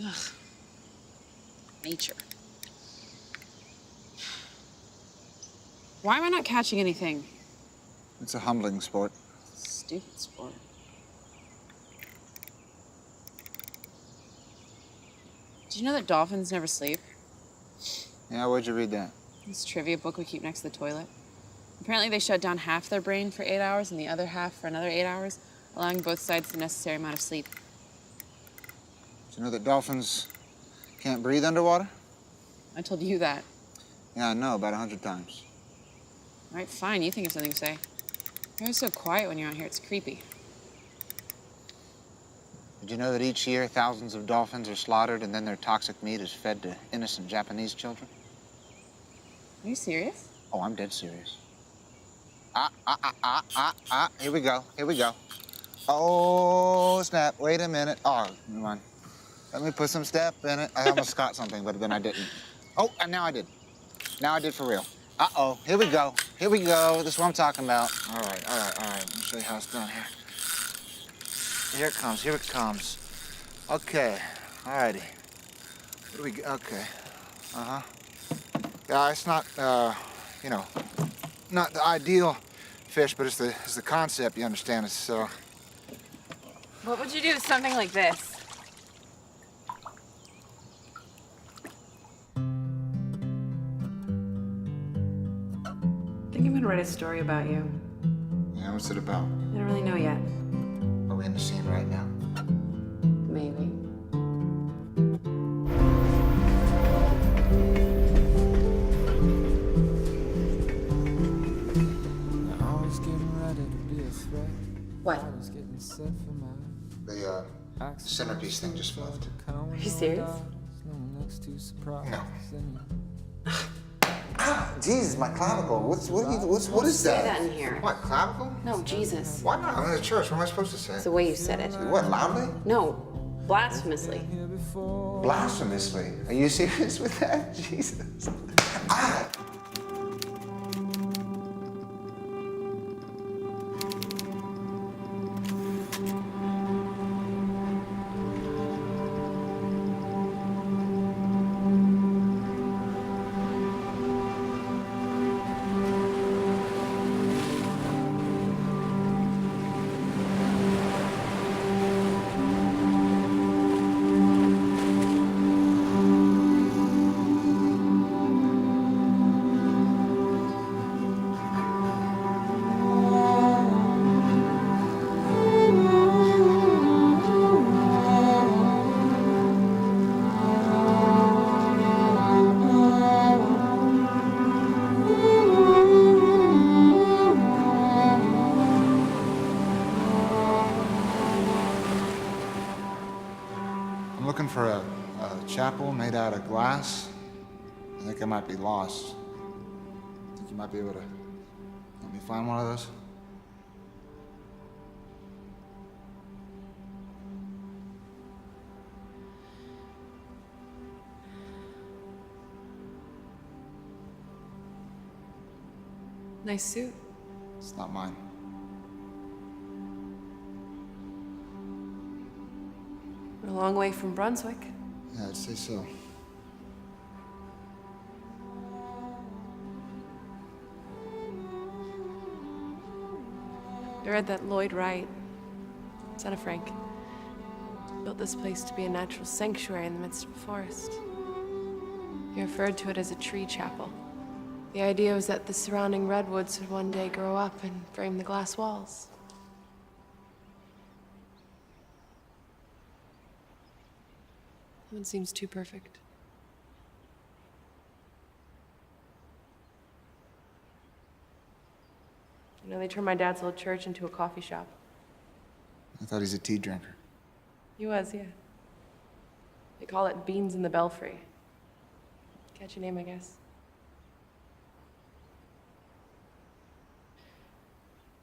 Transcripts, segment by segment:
Ugh. Nature. Why am I not catching anything? It's a humbling sport. Stupid sport. Did you know that dolphins never sleep? Yeah, where'd you read that? This trivia book we keep next to the toilet. Apparently they shut down half their brain for 8 hours and the other half for another 8 hours, allowing both sides the necessary amount of sleep. Did you know that dolphins can't breathe underwater? I told you that. Yeah, I know, about 100 times. All right, fine, you think of something to say. You're always so quiet when you're out here, it's creepy. Did you know that each year thousands of dolphins are slaughtered and then their toxic meat is fed to innocent Japanese children? Are you serious? Oh, I'm dead serious. Here we go, here we go. Oh, snap, wait a minute. Oh, never mind. Let me put some step in it. I almost caught something, but then I didn't. Oh, and now I did. Now I did for real. Uh-oh, here we go. Here we go. This is what I'm talking about. All right. Let me show you how it's done here. Here it comes. Okay, all righty. What do we get? Okay, uh-huh. Yeah, it's not, you know, not the ideal fish, but it's the concept, you understand. It's, What would you do with something like this? I think I'm gonna write a story about you. Yeah, what's it about? I don't really know yet. Are we in the scene right now? Maybe. What? The centerpiece thing just moved. Are you serious? No. Jesus, my clavicle. What is Say that? that in here. What, clavicle? No, Jesus. Why not? I'm in the church. What am I supposed to say? It's the way you said it. What, loudly? No, blasphemously. Blasphemously. Are you serious with that? Jesus. Ah! I'm looking for a chapel made out of glass. I think I might be lost. Think you might be able to help me find one of those? Nice suit. It's not mine. We're a long way from Brunswick. Yeah, I'd say so. I read that Lloyd Wright, son of Frank, built this place to be a natural sanctuary in the midst of a forest. He referred to it as a tree chapel. The idea was that the surrounding redwoods would one day grow up and frame the glass walls. That one seems too perfect. You know, they turned my dad's old church into a coffee shop. I thought he's a tea drinker. He was, yeah. They call it Beans in the Belfry. Catchy name, I guess.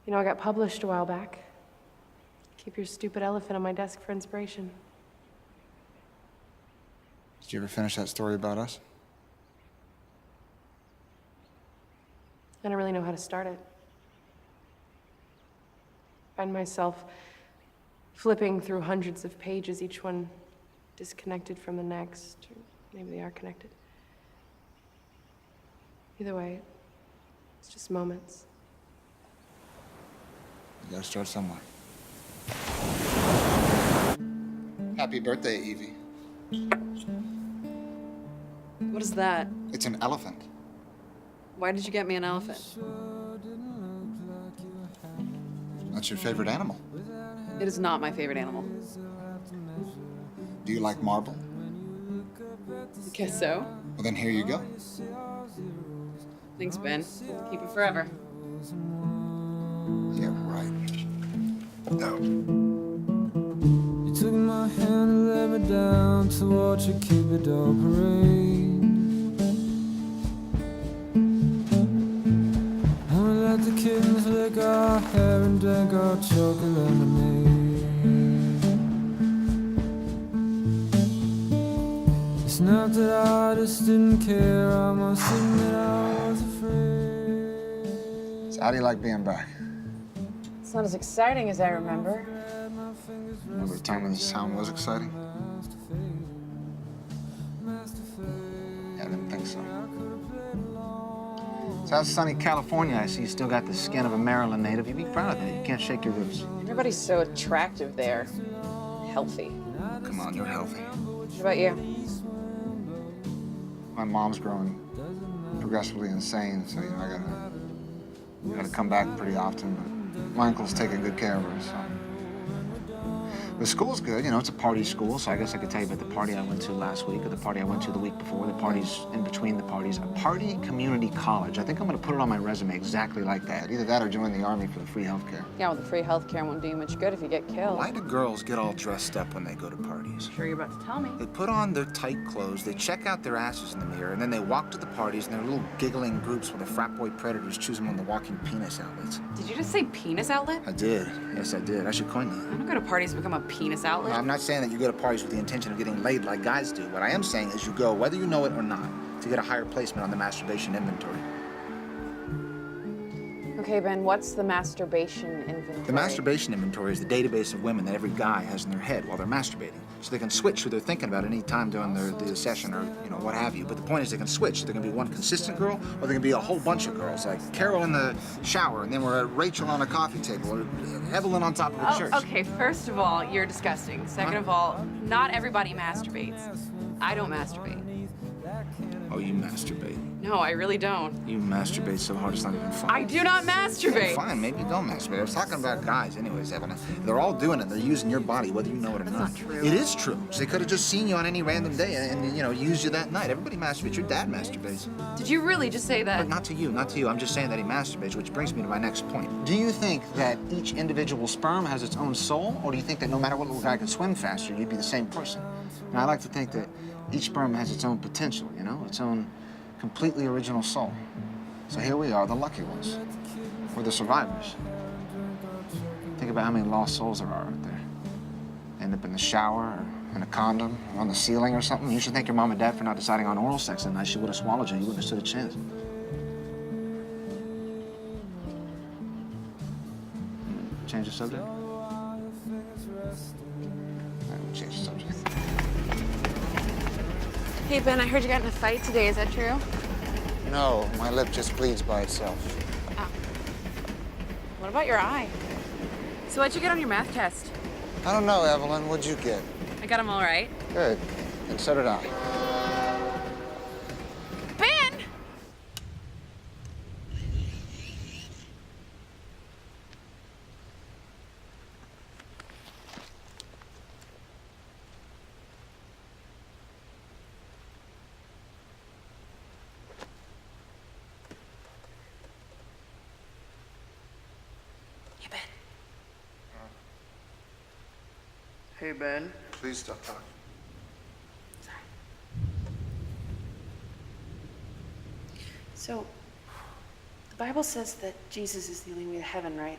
You know, I got published a while back. Keep your stupid elephant on my desk for inspiration. Did you ever finish that story about us? I don't really know how to start it. I find myself flipping through hundreds of pages, each one disconnected from the next, or maybe they are connected. Either way, it's just moments. You gotta start somewhere. Happy birthday, Evie. What is that? It's an elephant. Why did you get me an elephant? That's your favorite animal. It is not my favorite animal. Do you like marble? I guess so. Well, then here you go. Thanks, Ben. Keep it forever. Yeah, right. No. You took my hand and led me down to watch a Cupid parade. And we let the kittens lick our hair and drink our chocolate lemonade. It's not that I just didn't care, I must admit I was afraid. So how do you like being back? It's not as exciting as I remember. Remember the time when this town was exciting? Yeah, I didn't think so. So how's sunny California? I see you still got the skin of a Maryland native. You'd be proud of that. You can't shake your roots. Everybody's so attractive there. Healthy. Come on, you're healthy. What about you? My mom's growing progressively insane, so I gotta come back pretty often. But my uncle's taking good care of her, so. The school's good, it's a party school, so I guess I could tell you about the party I went to last week, or the party I went to the week before, the parties in between the parties. A party community college. I think I'm gonna put it on my resume exactly like that. Either that or join the Army for the free healthcare. Yeah, well, the free healthcare won't do you much good if you get killed. Why do girls get all dressed up when they go to parties? I'm sure you're about to tell me. They put on their tight clothes, they check out their asses in the mirror, and then they walk to the parties in their little giggling groups where the frat boy predators choose them on the walking penis outlets. Did you just say penis outlet? I did. Yes, I did. I should coin that. I don't go to parties to become a penis outlet. I'm not saying that you go to parties with the intention of getting laid like guys do. What I am saying is you go, whether you know it or not, to get a higher placement on the masturbation inventory. Okay, Ben, what's the masturbation inventory? The masturbation inventory is the database of women that every guy has in their head while they're masturbating. So they can switch who they're thinking about any time during the session or, what have you. But the point is they can switch. There can be one consistent girl or there can be a whole bunch of girls, like Carol in the shower, and then we're at Rachel on a coffee table, or Evelyn on top of a church. Okay, first of all, you're disgusting. Second of all, not everybody masturbates. I don't masturbate. Oh, you masturbate. No, I really don't. You masturbate so hard it's not even fun. I do not masturbate. Fine, maybe you don't masturbate. I was talking about guys anyways, Evelyn. They're all doing it. They're using your body, whether you know it or not. That's not true. It is true. So they could have just seen you on any random day and used you that night. Everybody masturbates. Your dad masturbates. Did you really just say that? But not to you, not to you. I'm just saying that he masturbates, which brings me to my next point. Do you think that each individual sperm has its own soul, or do you think that no matter what little guy could swim faster, you'd be the same person? And I like to think that each sperm has its own potential, its own completely original soul. So here we are, the lucky ones. We're the survivors. Think about how many lost souls there are out there. End up in the shower, or in a condom, or on the ceiling or something. You should thank your mom and dad for not deciding on oral sex that night. She would have swallowed you. You wouldn't have stood a chance. Change the subject? All right, we'll change the subject. Hey, Ben, I heard you got in a fight today. Is that true? No, my lip just bleeds by itself. Oh. What about your eye? So what'd you get on your math test? I don't know, Evelyn. What'd you get? I got them all right. Good. And so did I. Ben! Hey, Ben. Hey, Ben. Please stop talking. Sorry. So, the Bible says that Jesus is the only way to heaven, right?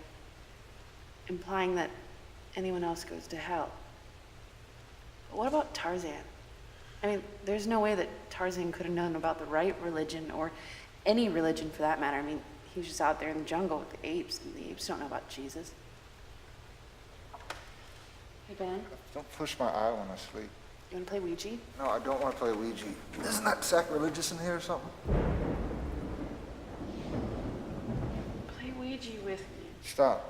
Implying that anyone else goes to hell. But what about Tarzan? I mean, there's no way that Tarzan could have known about the right religion, or any religion for that matter. I mean, he was just out there in the jungle with the apes, and the apes don't know about Jesus. Hey, Ben? Don't push my eye when I sleep. You wanna play Ouija? No, I don't want to play Ouija. Isn't that sacrilegious in here or something? Play Ouija with me. Stop.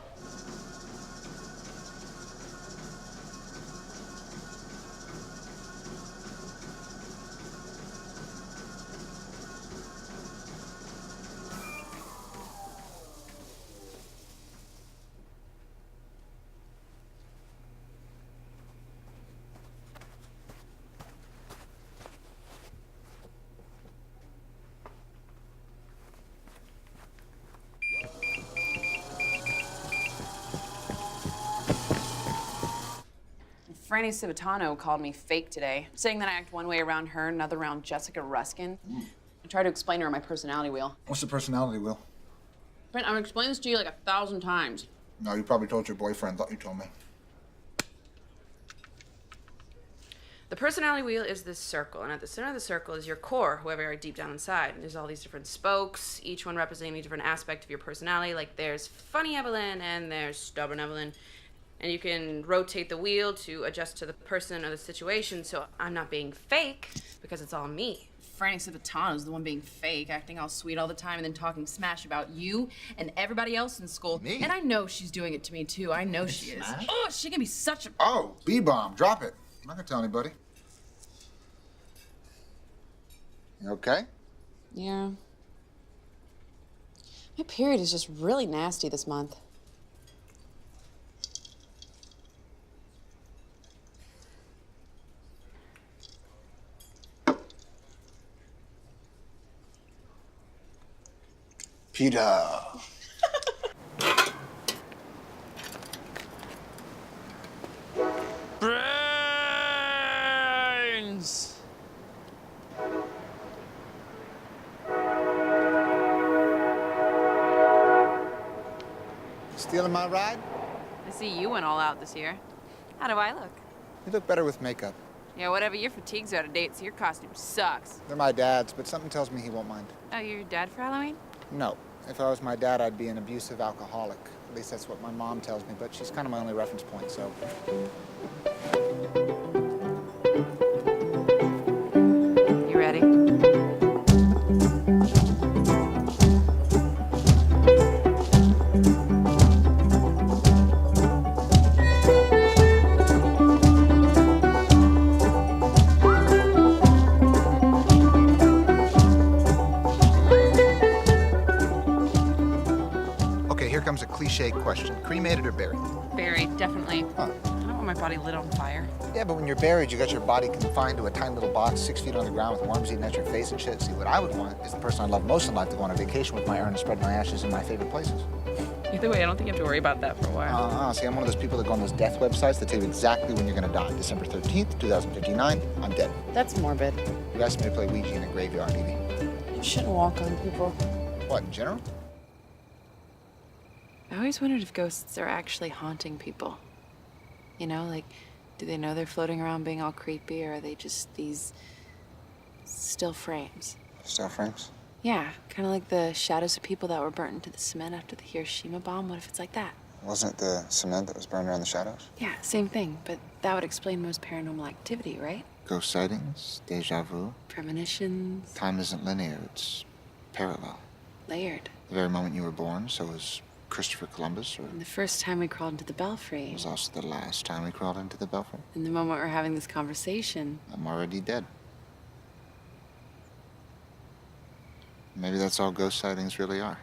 Franny Civitano called me fake today, saying that I act one way around her, another around Jessica Ruskin. I tried to explain to her my personality wheel. What's the personality wheel? Brent, I've explained this to you like 1,000 times. No, you probably told your boyfriend. Thought you told me. The personality wheel is this circle, and at the center of the circle is your core, whoever you are deep down inside. And there's all these different spokes, each one representing a different aspect of your personality. Like there's funny Evelyn and there's stubborn Evelyn. And you can rotate the wheel to adjust to the person or the situation, so I'm not being fake because it's all me. Franny Civitano's the one being fake, acting all sweet all the time and then talking smash about you and everybody else in school. Me? And I know she's doing it to me too. I know she is. Smash? Oh, she can be such a... Oh, B-bomb. Drop it. I'm not gonna tell anybody. You okay? Yeah. My period is just really nasty this month. Peter. Brains! Stealing my ride? I see you went all out this year. How do I look? You look better with makeup. Yeah, whatever. Your fatigue's out of date, so your costume sucks. They're my dad's, but something tells me he won't mind. Oh, you're your dad for Halloween? No. If I was my dad, I'd be an abusive alcoholic. At least that's what my mom tells me, but she's kind of my only reference point, so. You ready? Okay, here comes a cliche question. Cremated or buried? Buried, definitely. Huh. I don't want my body lit on fire. Yeah, but when you're buried, you got your body confined to a tiny little box 6 feet on the ground with worms eating at your face and shit. See, what I would want is the person I love most in life to go on a vacation with my urn and spread my ashes in my favorite places. Either way, I don't think you have to worry about that for a while. See, I'm one of those people that go on those death websites that tell you exactly when you're gonna die. December 13th, 2059, I'm dead. That's morbid. You asked me to play Ouija in a graveyard, Evie. You shouldn't walk on people. What, in general? I always wondered if ghosts are actually haunting people. You know, like, do they know they're floating around being all creepy, or are they just these still frames? Still frames? Yeah, kind of like the shadows of people that were burnt into the cement after the Hiroshima bomb. What if it's like that? Wasn't it the cement that was burned around the shadows? Yeah, same thing, but that would explain most paranormal activity, right? Ghost sightings, deja vu. Premonitions, Time isn't linear, it's parallel. layered. The very moment you were born, so was Christopher Columbus, or And the first time we crawled into the belfry, it was also the last time we crawled into the belfry. and the moment we're having this conversation, I'm already dead. Maybe that's all ghost sightings really are.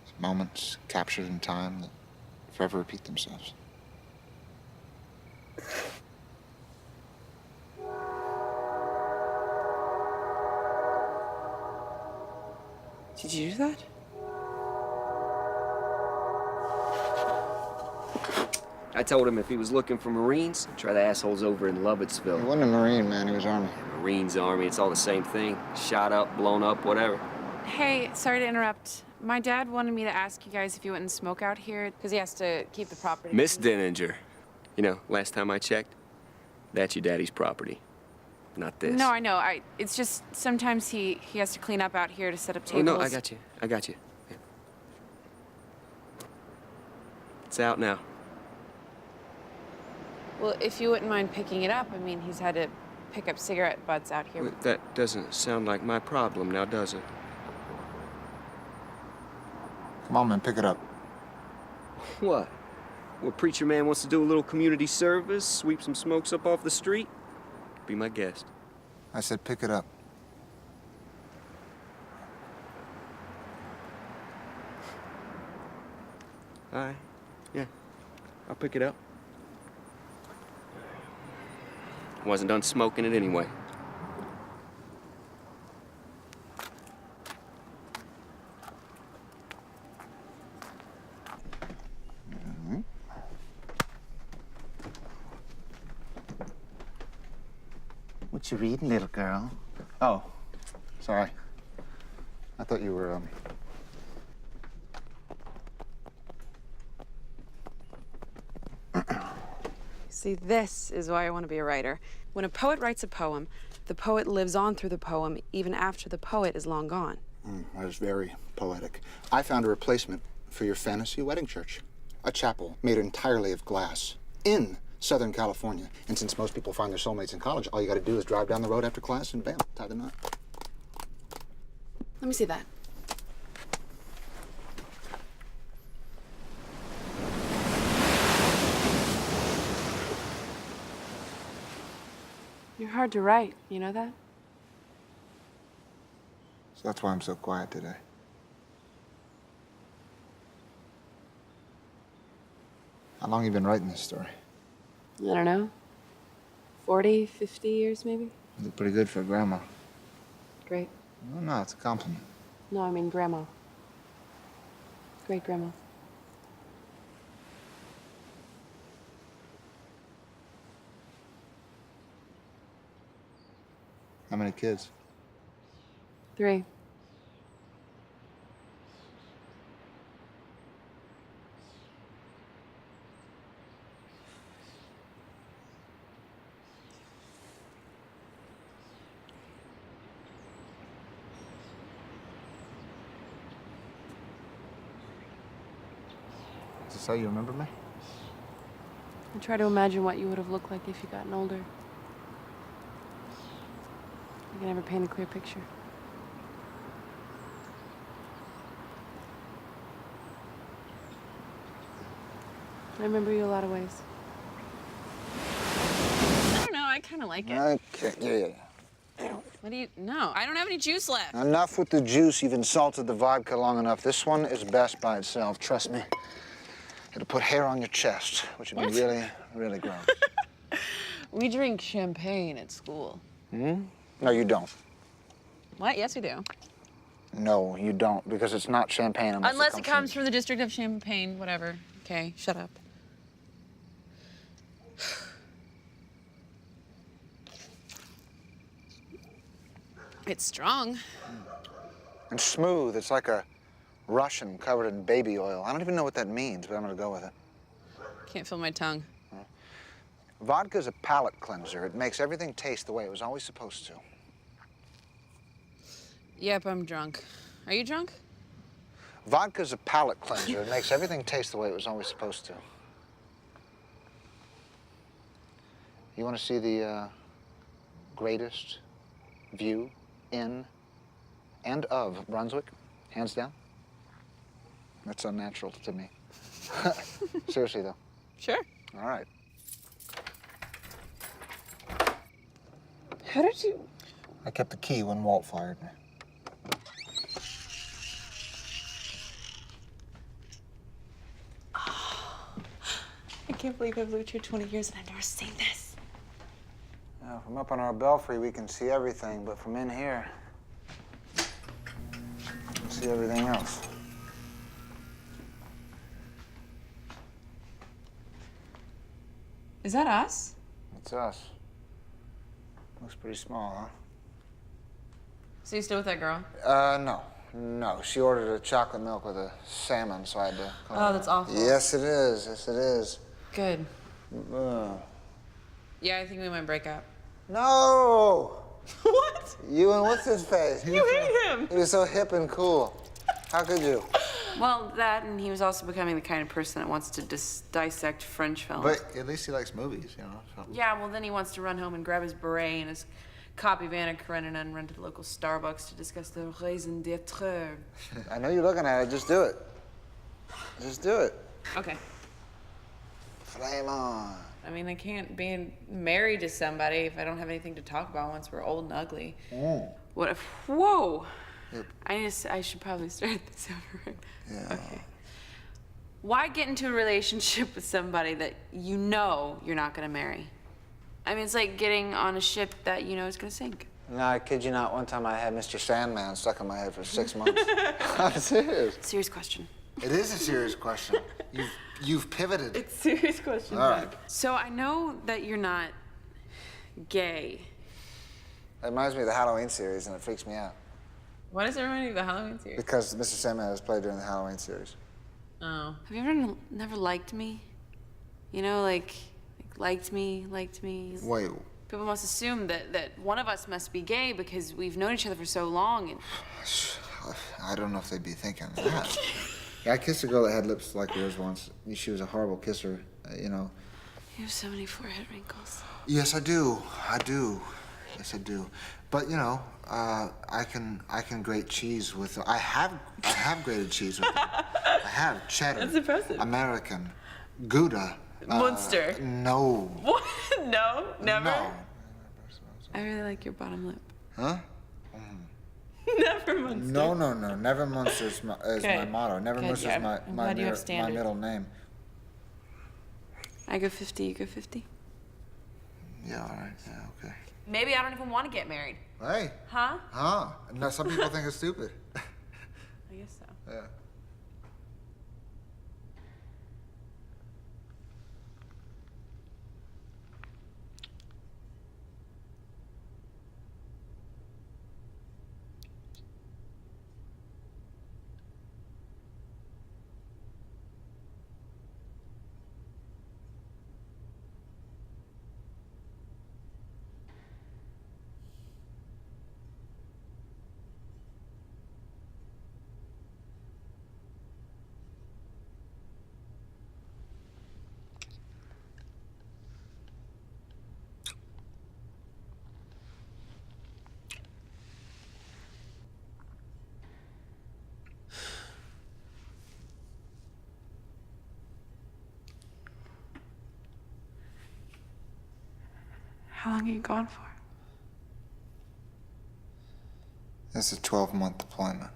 It's moments captured in time that forever repeat themselves. did you do that? I told him if he was looking for Marines, try the assholes over in He Lovettsville. wasn't a Marine, man. He was Army. Marines, Army, it's all the same thing. Shot up, blown up, whatever. Hey, sorry to interrupt. My dad wanted me to ask you guys if you wouldn't smoke out here, because he has to keep the property. Miss Denninger. You know, last time I checked, that's your daddy's property. Not this. No, I know. It's just sometimes he has to clean up out here to set up Oh, tables. no, I got you. I got you. Yeah. It's out now. Well, if you wouldn't mind picking it up, I mean, he's had to pick up cigarette butts out here. Well, that doesn't sound like my problem now, does it? Come on, man, pick it up. What? Well, preacher man wants to do a little community service, sweep some smokes up off the street? Be my guest. I said pick it up. All right. Yeah. I'll pick it up. Wasn't done smoking it anyway. What you reading, little girl? Oh, sorry. I thought you were, See, this is why I want to be a writer. When a poet writes a poem, the poet lives on through the poem even after the poet is long gone. That is very poetic. I found a replacement for your fantasy wedding church. A chapel made entirely of glass in Southern California. And since most people find their soulmates in college, all you gotta do is drive down the road after class and bam, tie the knot. Let me see that. You're hard to write, you know that? So that's why I'm so quiet today. How long have you been writing this story? I don't know. 40, 50 years maybe? You look pretty good for a grandma. Great. Oh, no, it's a compliment. No, I mean grandma. Great grandma. How many kids? 3. Is this how you remember me? I try to imagine what you would have looked like if you gotten older. I can never paint a clear picture. I remember you a lot of ways. I don't know, I kind of like it. Okay, yeah. What do you... No, I don't have any juice left. Enough with the juice. You've insulted the vodka long enough. This one is best by itself, trust me. It'll put hair on your chest, which would be really, really gross. We drink champagne at school. No, you don't. What? Yes, we do. No, you don't, because it's not champagne Unless it comes from the district of Champagne, whatever. Okay, shut up. It's strong. And smooth. It's like a Russian covered in baby oil. I don't even know what that means, but I'm gonna go with it. Can't feel my tongue. Vodka's a palate cleanser. It makes everything taste the way it was always supposed to. Yep, I'm drunk. Are you drunk? Vodka's a palate cleanser. It makes everything taste the way it was always supposed to. You want to see the greatest view in and of Brunswick? Hands down? That's unnatural to me. Seriously, though. Sure. All right. How did you... I kept the key when Walt fired me. I can't believe I've lived here 20 years and I've never seen this. Now, from up on our belfry, we can see everything, but from in here, we can see everything else. Is that us? It's us. Looks pretty small, huh? So you still with that girl? No. No. She ordered a chocolate milk with a salmon, so I had to call her. Oh, that's awful. Yes, it is. Yes, it is. Good. Uh, Yeah, I think we might break up. no! What? You and what's his face? You hate him! He was so hip and cool. How could you? Well, that, and he was also becoming the kind of person that wants to dissect French films. But at least he likes movies, you know. So. Yeah, well, then he wants to run home and grab his beret and his copy van of Karenina and run to the local Starbucks to discuss the raison d'etre. I know you're looking at it. Just do it. Just do it. Okay. Flame on. I mean, I can't be married to somebody if I don't have anything to talk about once we're old and ugly. What if... Whoa! Yep. I should probably start this over. Yeah. Okay. Why get into a relationship with somebody that you know you're not gonna marry? I mean, it's like getting on a ship that you know is gonna sink. No, I kid you not. One time I had Mr. Sandman stuck in my head for 6 months. I'm serious. Serious question. It is a serious question. You've pivoted. It's a serious question. All right. So I know that you're not gay. It reminds me of the Halloween series, and it freaks me out. Why does it remind you of the Halloween series? Because Mr. Sandman was played during the Halloween series. Oh. Have you ever never liked me? You know, like liked me. Wait. People must assume that one of us must be gay because we've known each other for so long. And I don't know if they'd be thinking that. Yeah, I kissed a girl that had lips like yours once. She was a horrible kisser, you know. You have so many forehead wrinkles. Yes, I do. Yes, I do. But you know, I can grate cheese with. I have grated cheese with. I have cheddar. That's impressive. American, Gouda. Munster. No. What? No, never. No. I really like your bottom lip. Huh? Never Munster. No. Never Munster is my motto. Never Good, Munster yeah, is I'm my glad you have standards. middle name. I go 50. You go 50. Yeah. All right. Yeah. Okay. Maybe I don't even want to get married. Hey. Huh? Huh? No, some people think it's stupid. I guess so. Yeah. How long are you gone for? It's a 12-month deployment.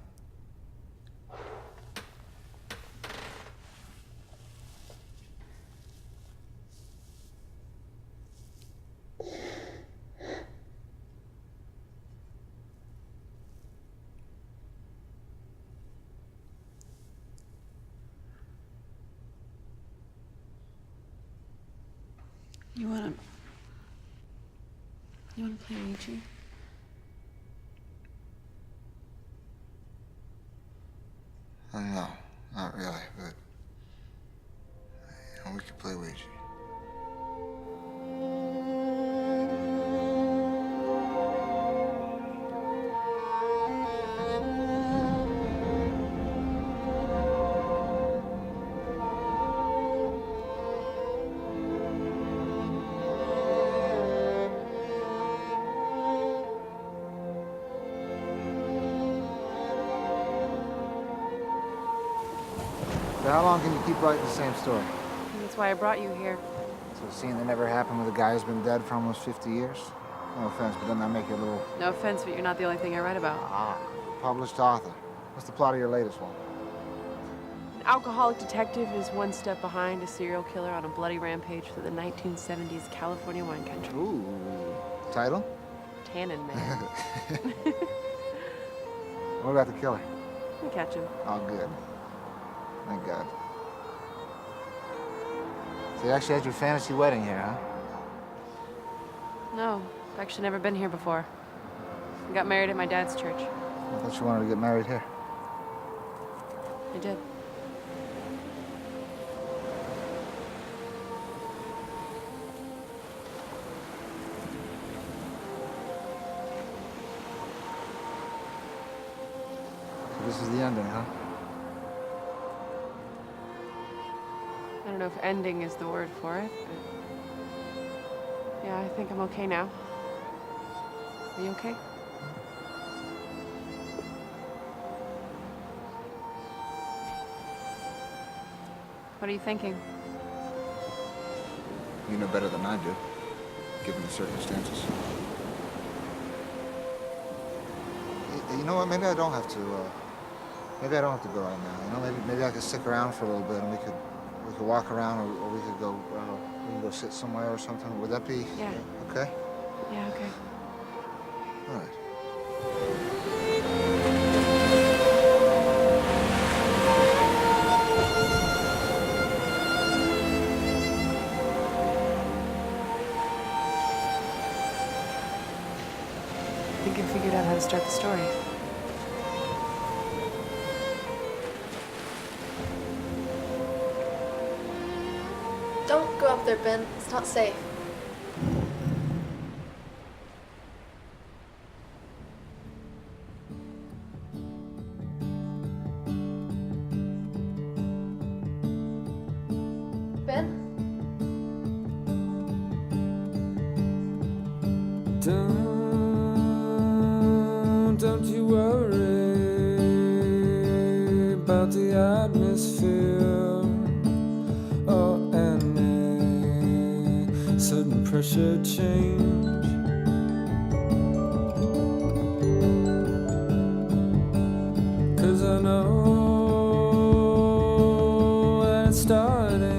You wanna play Ouija? No, not really, but you know, we could play Ouija. So how long can you keep writing the same story? And that's why I brought you here. So a scene that never happened with a guy who's been dead for almost 50 years? No offense, but doesn't that make you a little... No offense, but you're not the only thing I write about. Published author. What's the plot of your latest one? An alcoholic detective is one step behind a serial killer on a bloody rampage through the 1970s California wine country. Ooh. Title? Tannin Man. What about the killer? We catch him. Oh, good. Thank God. So you actually had your fantasy wedding here, huh? No, I've actually never been here before. I got married at my dad's church. I thought you wanted to get married here. I did. So this is the ending, huh? know if ending is the word for it, but yeah, I think I'm okay now. Are you okay? What are you thinking? You know better than I do, given the circumstances. You know what? Maybe I don't have to. Maybe I don't have to go right now. You know, maybe I could stick around for a little bit, and we could walk around, or we could go sit somewhere or something. Would that be okay? Yeah, okay. All right. I think I figured out how to start the story. Don't go up there, Ben. It's not safe. Ben? Don't you worry about the atmosphere or any sudden pressure change. Cause I know when it's starting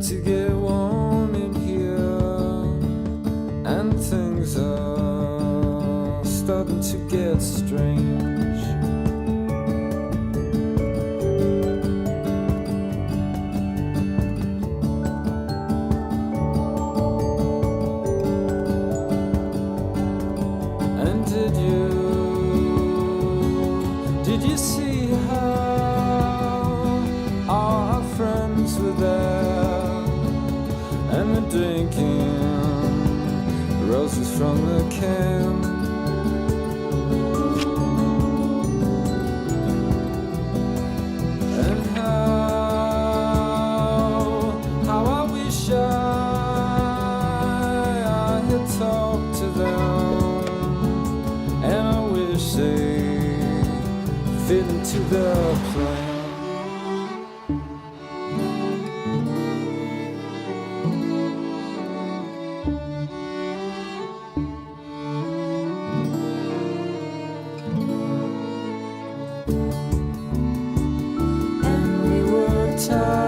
to get warm in here, and things are starting to get strange. And did you see how our friends were there, and they're drinking roses from the can? And how I wish I had talked to them, and I wish they fit into the plan. And we were tired.